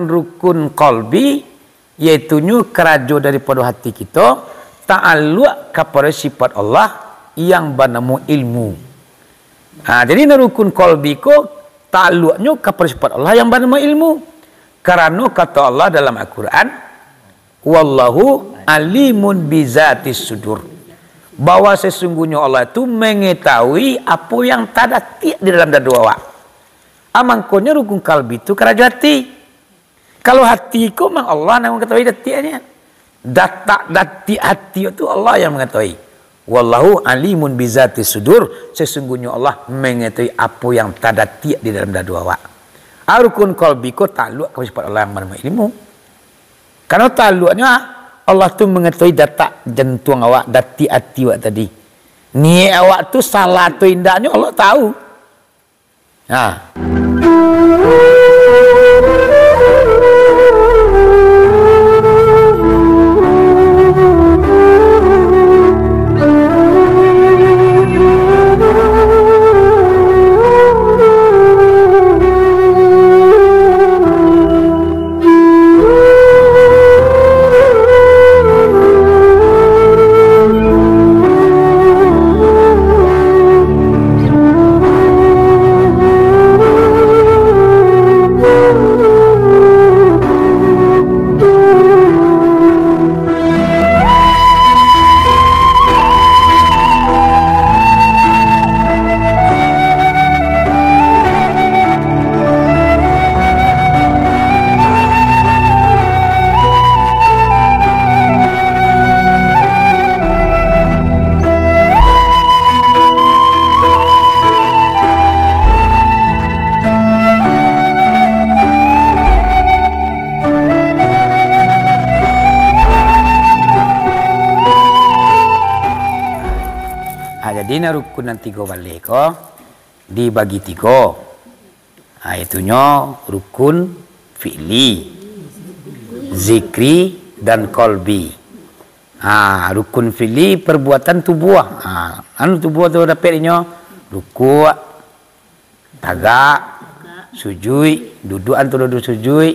rukun qalbi yaitu kerajo daripada hati kita ta'alluq kepada sifat Allah yang bernama ilmu. Jadi rukun qalbi ko ta'alluqnya kepada sifat Allah yang bernama ilmu. Karena kata Allah dalam Al-Quran, wallahu alimun bizatis sudur, bahwa sesungguhnya Allah itu mengetahui apa yang tak ada di dalam dada awak. Amangkonya rukun qalbi itu kerajo hati. Kalau hati ku memang Allah yang mengetahui datinya. Dati hati itu Allah yang mengetahui. Wallahu alimun bizati sudur, sesungguhnya Allah mengetahui apa yang tak dati di dalam dada awak. Rukun qalbi ku ta'alluq kepada sifat Allah yang bernama ilmu. Karena ta'alluqnya Allah tu mengetahui data jantung awak, dati hati awak tadi. Niat awak tu salah atau indahnya Allah tahu. Jadi rukun yang tiga balik dibagi tiga. Itunya rukun fi'li, zikri dan qalbi. Rukun fi'li perbuatan tubuh. Tubuh tu dapatnya rukuk, tagak, sujud, duduk sujud.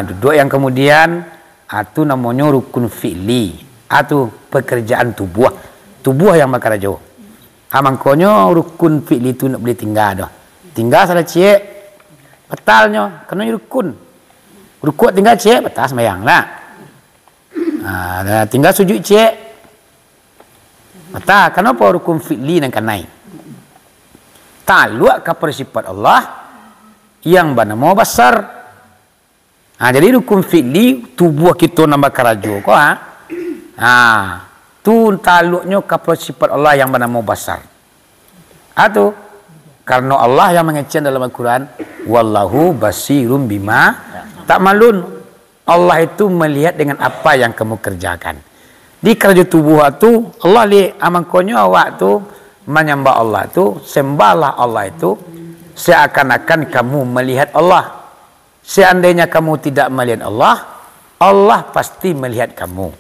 Duduk yang kemudian itu namanya rukun fi'li. Itu pekerjaan tubuh. Tubuh yang makan rajo. Mangkonyo rukun fi'li itu nak boleh tinggal dah. Tinggal salah cek, batalnya. Kena rukun. Rukuk tinggal cek, batal sembahyang lah. Tinggal sujud cek, batal. Kenapa rukun fi'li yang kanai? Ta'alluq kepada sifat Allah yang bernama basar. Jadi rukun fi'li tubuh kita nak makan rajo. Tu ta'alluqnya kepada sifat Allah yang bernama basar. Itu karena Allah yang mengecen dalam Al-Quran, wallahu basirum bima ta'malun. Allah itu melihat dengan apa yang kamu kerjakan. Di kerja tubuh itu Allah lihat amangkonyo awak tu menyembah Allah itu, sembahlah Allah itu seakan-akan kamu melihat Allah. Seandainya kamu tidak melihat Allah, Allah pasti melihat kamu.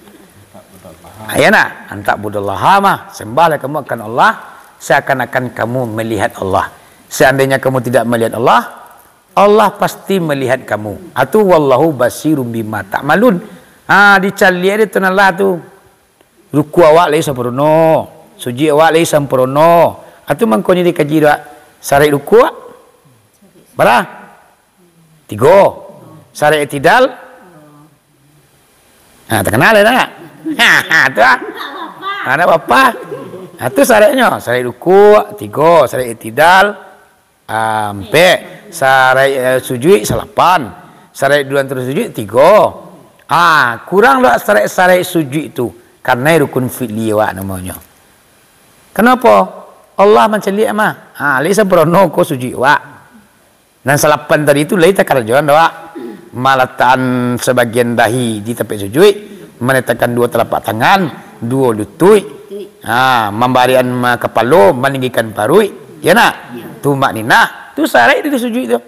Ayana antak budallah mah sembahlah kamu akan Allah seakan-akan kamu melihat Allah. Seandainya kamu tidak melihat Allah, Allah pasti melihat kamu. Atu wallahu basirum bima ta'malun. Dicali ada tunallah tu. Ruku awak lai sempurna, sujud awak lai sempurna. Atu mangkonya dikaji dak syarat ruku. Berapa? 3. Syarat i'tidal. Terkenal dah. Tu ada apa? Itu syaratnya. Syarat ruku' 3, syarat i'tidal 4, syarat sujud 8, syarat dua antara sujud 3. Kurang lah syarat sujud itu karena rukun fi'li awak namanya. Kenapa? Allah menceli mah. Lai sempurna ko sujud awak. Dan 8 tadi itu lai tak kerjaan awak. Malatan sebagian dahi di tempat sujud, meletakkan 2 telapak tangan, 2 lutut, membarian kepala, meninggikan parut, ya nak? Tu makninah, tu syarat itu sujud itu.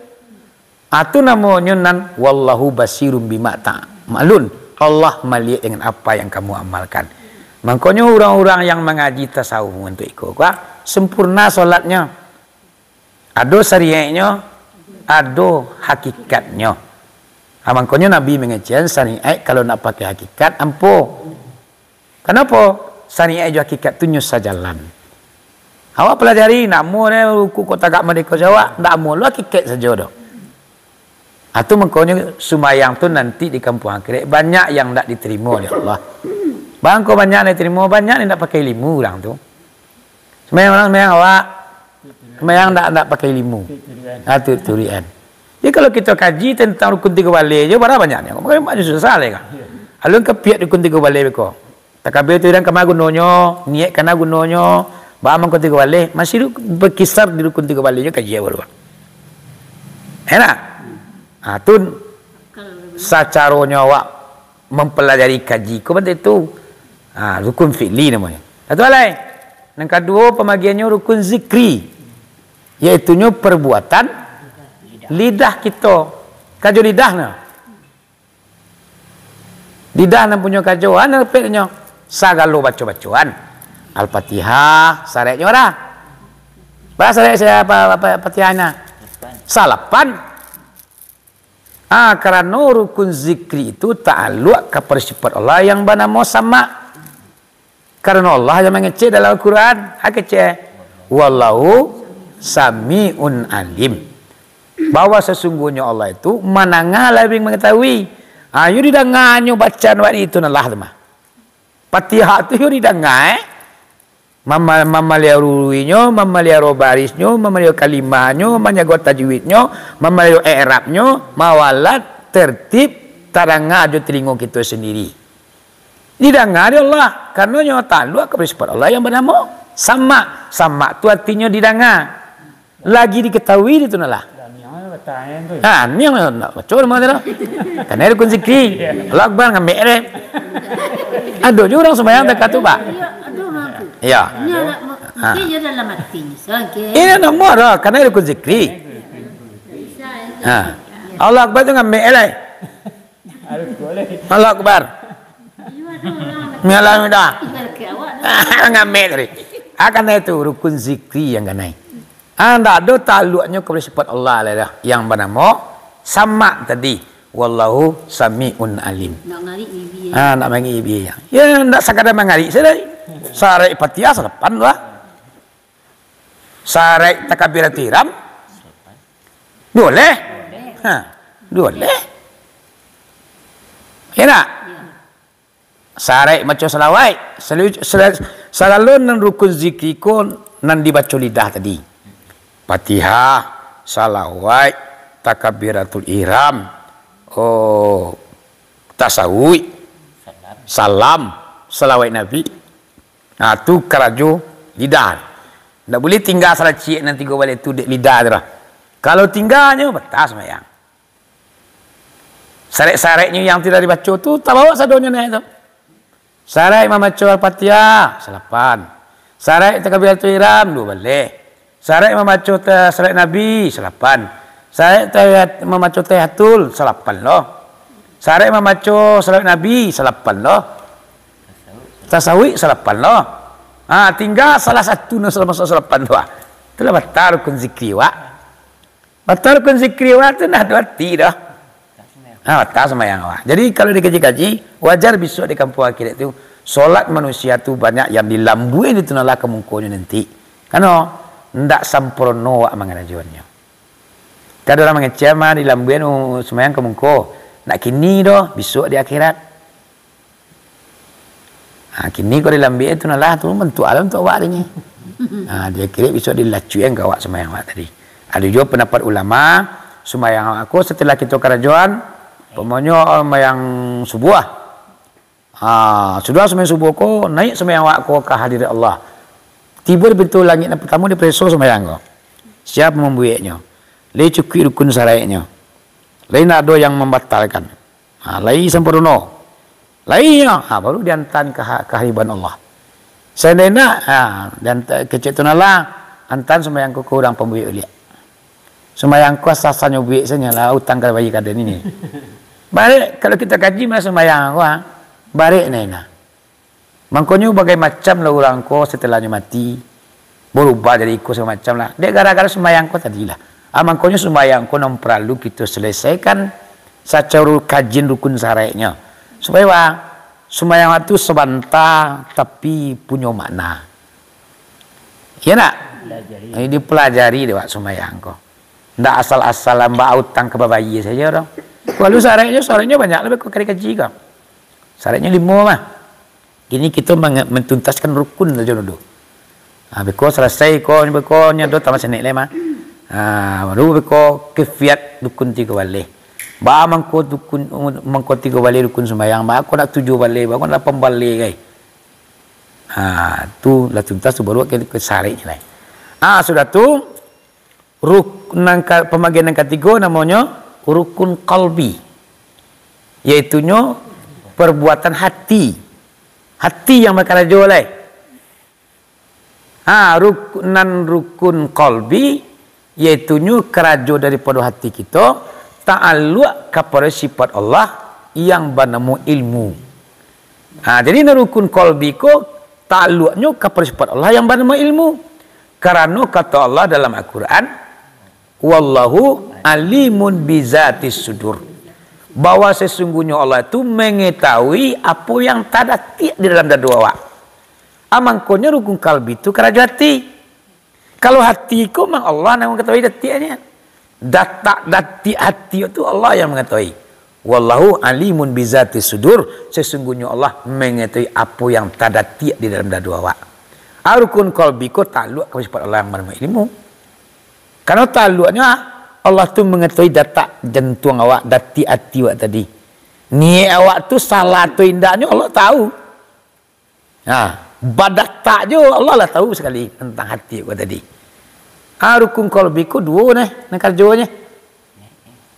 Itu namanya nan wallahu basirum bima ta'malun. Allah melihat dengan apa yang kamu amalkan. Makanya orang-orang yang mengaji tasawuf untuk ikut sempurna solatnya. Ada syariatnya, ada hakikatnya. Makanya Nabi mengecen syariat kalau nak pakai hakikat ampuh. Kenapa? Syariat juga hakikat tu nyusah jalan. Awak pelajari nak mu ni ruku kau tagak mereka jawab, nak mu lu hakikat saja dah. Atau makanya sumayang tu nanti di kampung akhirat banyak yang tak diterima oleh Allah. Bangko banyak yang diterima, banyak yang tak pakai ilmu orang tu. Semayang awak, semayang tak pakai ilmu. Itu turian. Jadi kalau kita kaji tentang rukun 3 balik je, berapa banyaknya? Makanya macam susah lah kan. Alun kepiat rukun 3 balik beko. Takabir tu dan kemana gunanya, niat kena gunanya, bahaman rukun 3 balik, masih berkisar di rukun 3 balik je kaji baru. Enak? Tu sacaronya awak mempelajari kaji. Kau benda itu rukun fi'li namanya. Satu hal lain. Yang kedua pemagiannya rukun zikri. Iaitunya perbuatan lidah kita. Kaju lidah na. Lidah na punya kajuan lepetnya. Sagalo baca-bacaan. Al-Fatihah, syaratnya dah. Bahasa syarat saya apa Fatihahnya? Salapan. Karena rukun zikri itu ta'alluq kepada sifat Allah yang bernama sama. Karena Allah yang mengecek dalam Al-Quran. Wallahu sami'un alim. Bahwa sesungguhnya Allah itu mananga lebih mengetahui. Ayo didengarnya bacaan waktu itu nalah tu mah. Fatihah tu yo didengar. Mama lihat ruwinya, mama lihat barisnya, mama lihat kalimahnya, mama lihat tajwidnya, mama lihat i'rabnya, mawalat tertib taranga aja telinga kita sendiri. Didengar Allah karena nya ta'alluq kepada sifat Allah yang bernama sama. Sama tu artinya didengar. Lagi diketahui itu nalah. Ni yang nak baca mana dah. Kan ada rukun zikri. Allah Akbar ngambil dia. Ada juga orang sembahyang dekat tu, Pak. Ya. Ini dalam hatinya. Ini nama dah, kan ada rukun zikri. Allah Akbar tu ngambil dia. Allah Akbar. Mialah dah. Ngambil dia. Akan itu rukun zikri yang kanai. Anda ada ta'alluqnya kepada sifat Allah lah yang bernama sama tadi. Wallahu sami'un alim. Nak ngari ibi. Nak mangi ibi. Ya ndak sekadar mengari saja. Syarat Fatihah selepan lah. Syarat takbiratul ihram. Boleh. Boleh. Ya nak? Syarat maca selawat. Selalu nan rukun zikri ko nan dibaca lidah tadi. Fatihah, salawat, takbiratul ihram, tasawuf, salam, salawat Nabi. Tu keraju lidah. Tak boleh tinggal salah cik nanti go balik tu lidah dah. Kalau tinggalnya batas sembahyang. Syarat-syaratnya yang tidak dibaca tu tak bawa sadonya naik tu. Syarat membaca Al-Fatihah, salapan. Syarat takbiratul ihram 2 balik. Syarat membaca syarat Nabi, salapan. Syarat membaca tahiyatul, salapan loh. Syarat membaca syarat Nabi, salapan loh. Tasawuf, salapan loh. Tinggal salah satu nak masuk salapan tu. Itulah batal rukun zikri wak. Batal rukun zikri wak tu dah 2 hati dah. Batal sembahyang wak. Jadi kalau dikaji-kaji, wajar besok di kampung akhirat tu solat manusia tu banyak yang dilambuin itu nalah kemungkonya nanti. Karena ndak sempurna wak mengarajuannya. Kada orang mengecam di lambuan sembahyang kemungko. Nak kini doh besok di akhirat. Kini kau di lambuan itu nalah tu bentuk alam tu awak ni. Dia kira besok dilacuin ke awak sembahyang awak tadi. Ada juga pendapat ulama sembahyang aku setelah kita kerajuan pemanya sembahyang subuh. Sudah sembahyang subuh ko naik sembahyang awak ko ke hadirat Allah. Tiba di pintu langit yang pertama dia preso sembahyang kau. Siapa membuatnya? Lain cukup rukun syaratnya. Lain ada yang membatalkan. Lain sempurna. Lainnya baru diantan kehadiran Allah. Saya nak dan kecil tu nalah antan sembahyang kau kurang pembuat uliak. Sembahyang kau asasannya buat saja lah utang kalau bagi kaden ini. Balik kalau kita kaji masa sembahyang kau balik nena. Makanya bagai macam lah orang ko setelahnya mati berubah jadi ikut semacam lah. Dia gara-gara sembahyang ko tadilah. Makanya sembahyang ko non perlu kita selesaikan secara kajian rukun syariatnya. Supaya sembahyang itu sebentar tapi punya makna. Ya nak? Ini dipelajari deh sembahyang kok. Ndak asal-asalan utang ke bayi saja orang. Kalau syariatnya banyak lebih kok kali kaji kan. Syariatnya 5 mah. Ini kita mentuntaskan rukun saja dulu. Beko selesai ko nya do tamat senek le mah. Baru beko kefiat rukun 3 balik. Ba mangko dukun mangko 3 balik rukun sembahyang. Ba aku nak 7 balik, ba aku nak 8 balik kai. Tu lah tuntas tu baru ke syariatnya lah. Sudah tu rukun pembagian yang ketiga namanya rukun qalbi. Yaitunya perbuatan hati. Hati yang berkarajo lai. Rukun qalbi yaitunya kerajo daripada hati kita ta'alluq kepada sifat Allah yang bernama ilmu. Jadi rukun qalbi ko ta'alluqnya kepada sifat Allah yang bernama ilmu. Karena kata Allah dalam Al-Quran, wallahu alimun bizatis sudur. Bahwa sesungguhnya Allah itu mengetahui apa yang tak ada di dalam dada awak. Amangkonya rukun kalbi itu keraja hati. Kalau hati ku memang Allah yang mengetahui datinya. Dati hati itu Allah yang mengetahui. Wallahu alimun bizati sudur. Sesungguhnya Allah mengetahui apa yang tak dati di dalam dada awak. Rukun kalbi ku takluk kepada sifat Allah yang bernama ilmu. Karena takluknya Allah tu mengetahui data jantung awak, dati hati awak tadi. Niat awak tu salah atau indahnya Allah tahu. Badak tak je Allah lah tahu sekali tentang hati awak tadi. Rukun qalbi ku 2 nah kerjanya.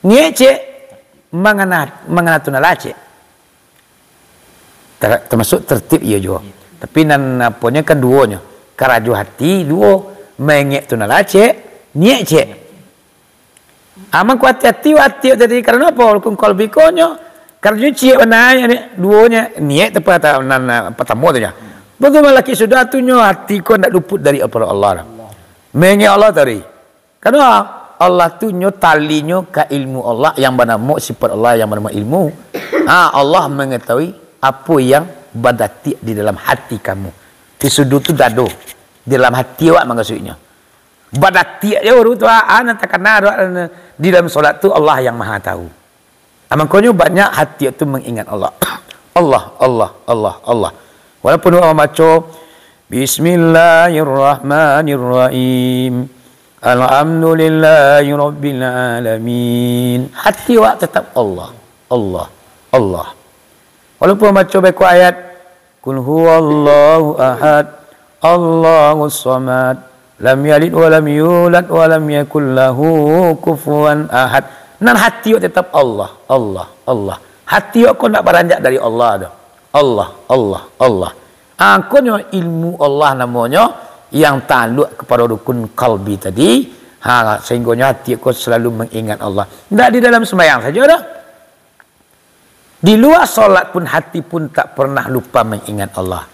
Niat cek mangana tunala cek. Termasuk tertib ia juga. Tapi nan apanya kan 2 nya. Karajo hati 2, mengek tunala cek, niat cek. Aman ku hati-hati tadi karena apa? Rukun qalbi ku nya karena cek benarnya ni 2 nya niat tepat pertama tu nya. Betul lelaki sudah tunya hati kau nak luput dari apa Allah. Mengenai Allah tadi. Karena Allah tunya talinya ke ilmu Allah yang bernama sifat Allah yang bernama ilmu. Allah mengetahui apa yang berdati di dalam hati kamu. Di sudut tu dado. Di dalam hati awak maksudnya. Berdati aja baru tu nak terkena di dalam solat tu Allah yang Maha tahu. Makanya banyak hati itu mengingat Allah. Allah. Walaupun orang baca Bismillahirrahmanirrahim Alhamdulillahi Rabbil Alamin, hati awak tetap Allah. Walaupun baca baca ayat Qul huwallahu ahad Allahus samad lam yalid wa lam yulad wa lam yakul lahu kufuwan ahad. Nan hati awak tetap Allah. Hati awak kau nak beranjak dari Allah dah. Allah. Angkonya ilmu Allah namanya yang takluk kepada rukun kalbi tadi. Sehingga hati kau selalu mengingat Allah. Tidak di dalam sembahyang saja dah. Di luar solat pun hati pun tak pernah lupa mengingat Allah.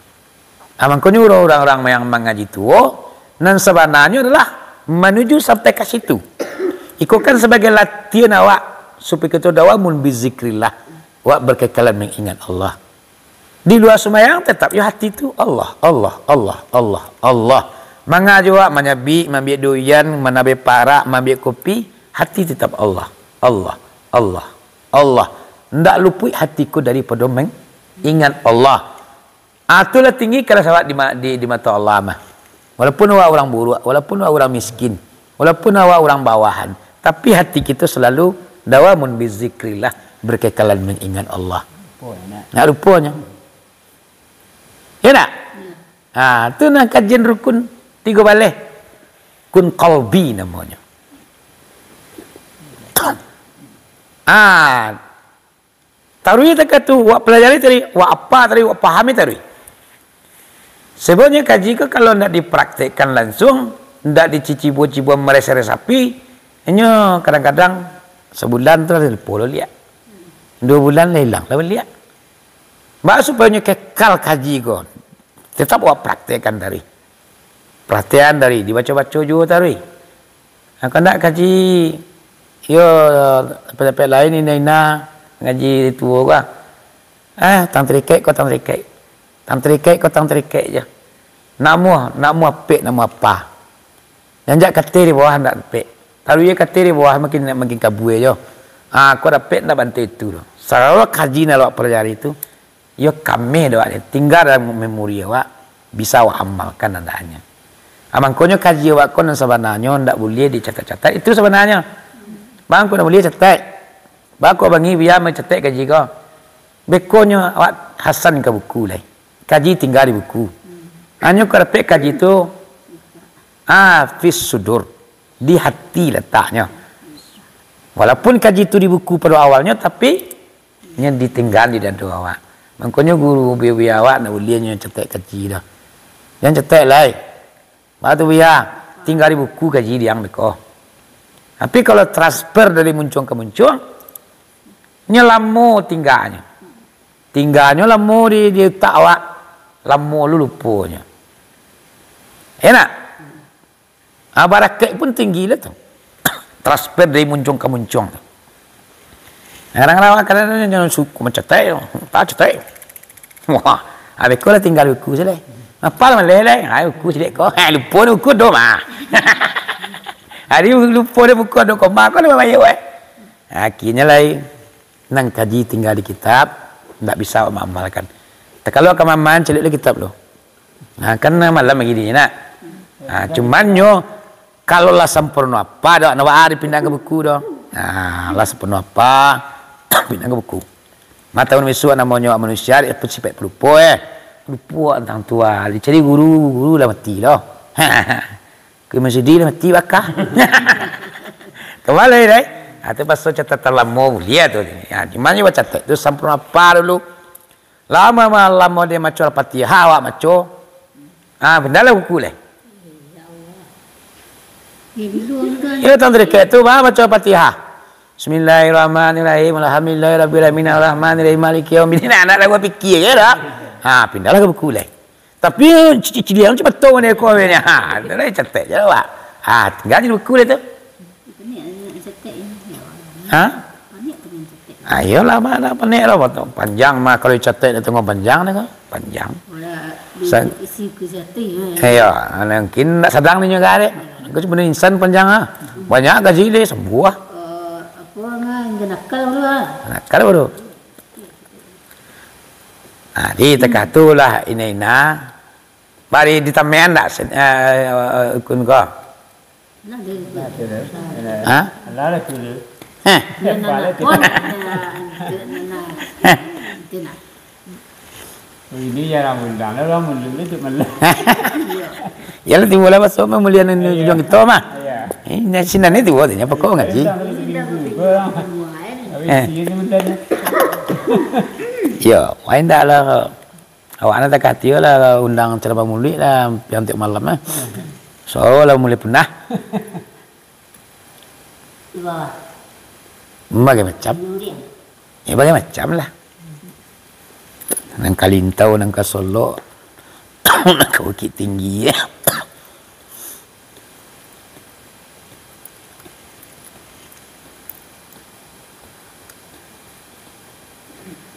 Angkonya orang-orang yang mengaji tua dan sebenarnya adalah menuju sampai ke situ. Ikutkan sebagai latihan awak supaya kita dawamun bizikrillah. Awak berkekalan mengingat Allah. Di luar sembahyang tetap ya hati itu Allah. Manga juga menyabi, ambil doyan, menambil parak, ambil kopi, hati tetap Allah. Ndak luput hatiku daripada mengingat Allah. Itulah tinggi kalau sahabat di mata Allah mah. Walaupun awak orang buruk, walaupun awak orang miskin, walaupun awak orang bawahan, tapi hati kita selalu dawamun bizikrillah, berkekalan mengingat Allah. Nak rupanya. Ya tak? Itu nak kajian rukun 3 balik. Kun qalbi namanya. Taruh tak tu, wak pelajari tadi, wak apa tadi, wak pahami tadi. Sebenarnya kaji ke kalau nak dipraktekkan langsung, nak dicici-cici meresapi, hanya kadang-kadang sebulan tu ada puluh lihat. 2 bulan hilang, lalu lihat. Baik supaya kekal kaji kau. Tetap awak praktekkan dari. Perhatian dari dibaca-baca juga tadi. Kalau nak kaji Yo tempat-tempat lain ina ngaji tua gua. Tang terikek kau tang terikek. Tang terikek kau tang terikek je. Nak mu apik nak mu apa. Yang jak kata di bawah nak apik. Kalau ia kata di bawah makin kabue je. Kau dapat nak bantu itu. Kalau kaji nak awak pelajari itu, yo kami doa tinggal dalam memori awak bisa awak amalkan adanya. Makanya kaji awak kon sebenarnya ndak boleh dicatat-catat itu sebenarnya. Bang kau ndak boleh catat. Bako bangi biar mencatat kaji kau. Bekonya awak hasan ke buku lah. Kaji tinggal di buku. Hanya kau dapat kaji itu fis sudur di hati letaknya. Walaupun kaji itu di buku pada awalnya tapi nya ditinggal di dada awak. Makanya guru biar awak nak boleh nya cetak kaji dah. Yang cetak lai. Batu biar tinggal di buku kaji dia yang beko. Tapi kalau transfer dari muncung ke muncung nya lamo tinggalnya. Tinggalnya lamo di otak awak. Lamo lu lupanya. Enak. Barakat pun tinggi lah tu. Transfer dari muncung ke muncung. Kadang-kadang jangan suku mencetak, tak cetak. Wah, habis kau lah tinggal buku saja. Apa lah meleleh? Buku sedek kau. Lupa ni buku dom Hari lupa ni buku dom kau mak kau ni bayar. Akhirnya lah, nang kaji tinggal di kitab, tak bisa mengamalkan. Kalau kau maman celik lagi kitab lo. Kan malam begini nak. Cuman yo kalau lah sempurna apa dah nak hari pindah ke buku dah. Lah sempurna apa pindah ke buku. Mata manusia namanya manusia sifat pelupa lupa tentang tua. Jadi guru lah mati dah. Ke masjid lah mati bakah. Kembali deh. Itu pasal catatan lama mulia tu. Gimana baca catat tu sempurna apa dulu. Lama dia macam Al-Fatihah awak macam. Benar lah buku lah. Ya tang terdekat tu baca Al-Fatihah. Bismillahirrahmanirrahim. Alhamdulillahirabbil arrahmanirrahim maliki yaumiddin. Anak dah gua fikir je dah. Pindahlah ke buku lain. Tapi ciri-ciri yang cepat tahu ni kau ni. Dah catat je awak. Tinggal di buku dia tu. Ayolah mana penik lah panjang mah kalau catat dia tengok panjang ni kan. Panjang. Isi kesihatan. Mungkin tak sedang ni juga dek. Kau cuma insan panjang banyak gaji dia sebuah. Apa nakal baru nakal baru. Di teka tu lah ini bari ditamean tak kun kau. Lah tu. Ini ya ramundang, ramundang itu malah. Ya lah timbul apa so memulian yang itu mah. Ini sinan itu katanya apa kau ngaji? Ya, main dah lah. Awak nak tak hati lah undang ceramah mulia lah yang tiap malam lah. So lah mulai punah. Bagai macam. Ya bagai macam lah. Nang Kalintau, nang Solo, nang Bukit Tinggi.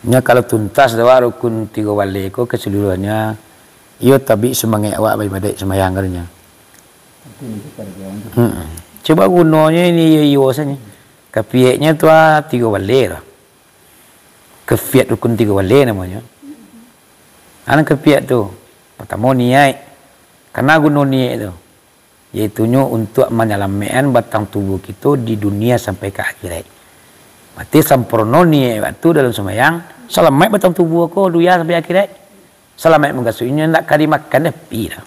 Nya kalau tuntas dawa rukun 3 wali ko keseluruhannya, iyo tabi semangat awak beribadah sembahyang katanya. Coba gunanya ini iyo saja. Kefiatnya tu 3 wali lah. Kefiat rukun 3 wali namanya. Anak kepiat tu pertama niat karena guna niat tu iaitunya untuk menyelamatkan batang tubuh kita di dunia sampai ke akhirat. Berarti sempurna niat waktu dalam sembahyang selamat batang tubuh aku dunia sampai akhirat. Selamat mengasuhnya nak kali makan dah pi dah.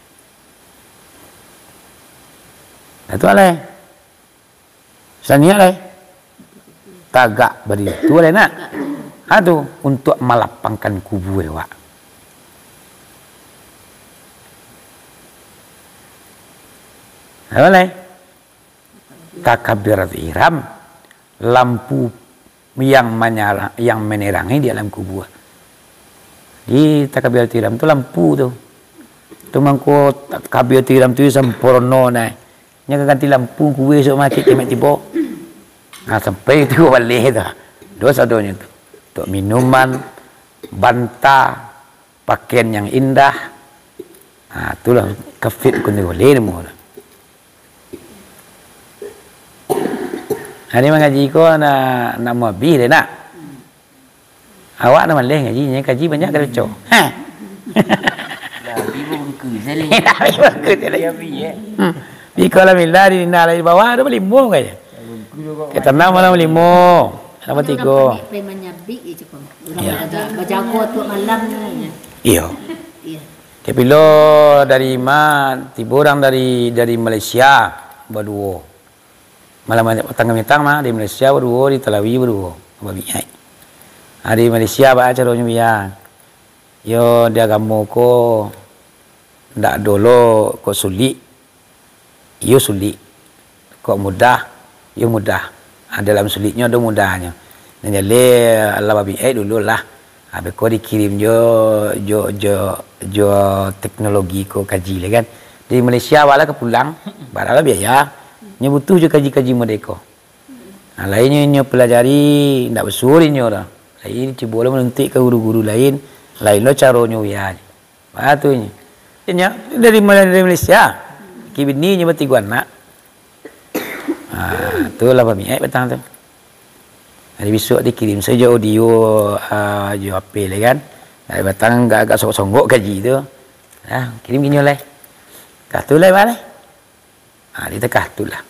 Itu alai. Sania alai. Tagak beri tu alai nak. Aduh untuk melapangkan kubur awak. Boleh. Takbirat ihram lampu yang menyala, yang menerangi di alam kubur. Di takbirat ihram tu lampu tu. Tu mangko takbirat ihram tu sempurna nah. Nya ganti lampu kuwe sok mati kemek tiba. Nah, sampai itu balik tu. Dua-duanya tu. Untuk minuman, banta, pakaian yang indah. Nah, itulah kafir kundi boleh semua. Hari mengaji ko nak mau habis dah nak. Awak nak malih ngaji, kaji banyak ke cok. Ha. Ibu bengku sekali. Bengku sekali. Di kolam ilah di nala di bawah ada limo kaya. Kita nama malam limo. Nama tiga. Preman nyabik je kau. Berjaga tu malam ni. Iya. Iya. Tapi lo dari mana? Tiba orang dari Malaysia berdua. Malam petang mah di Malaysia berdua, di Telawi berdua. Babi. Di Malaysia ba caranya biang. Yo dia kamu ko ndak dolo ko sulit. Yo sulit. Kok mudah, yo mudah. Dalam sulitnya ada mudahnya. Dan jadi Allah babi dulu lah. Habis kau dikirim jo teknologi ko kaji lah kan. Di Malaysia wala ke pulang, baranglah biaya. Nya butuh je kaji-kaji mereka. Lainnya nya pelajari ndak besurinnya dah. Lain cuba lah menuntik ke guru-guru lain. Lain lo caranya ya. Batunya. Nya dari Malaysia. Kibini nya bertiga anak. Itulah pemilik petang tu. Hari besok dikirim saja audio jo apa lah kan. Hari petang agak songgok kaji tu. Kirim gini oleh. Kah tu lah balik. Dia tekah tu lah.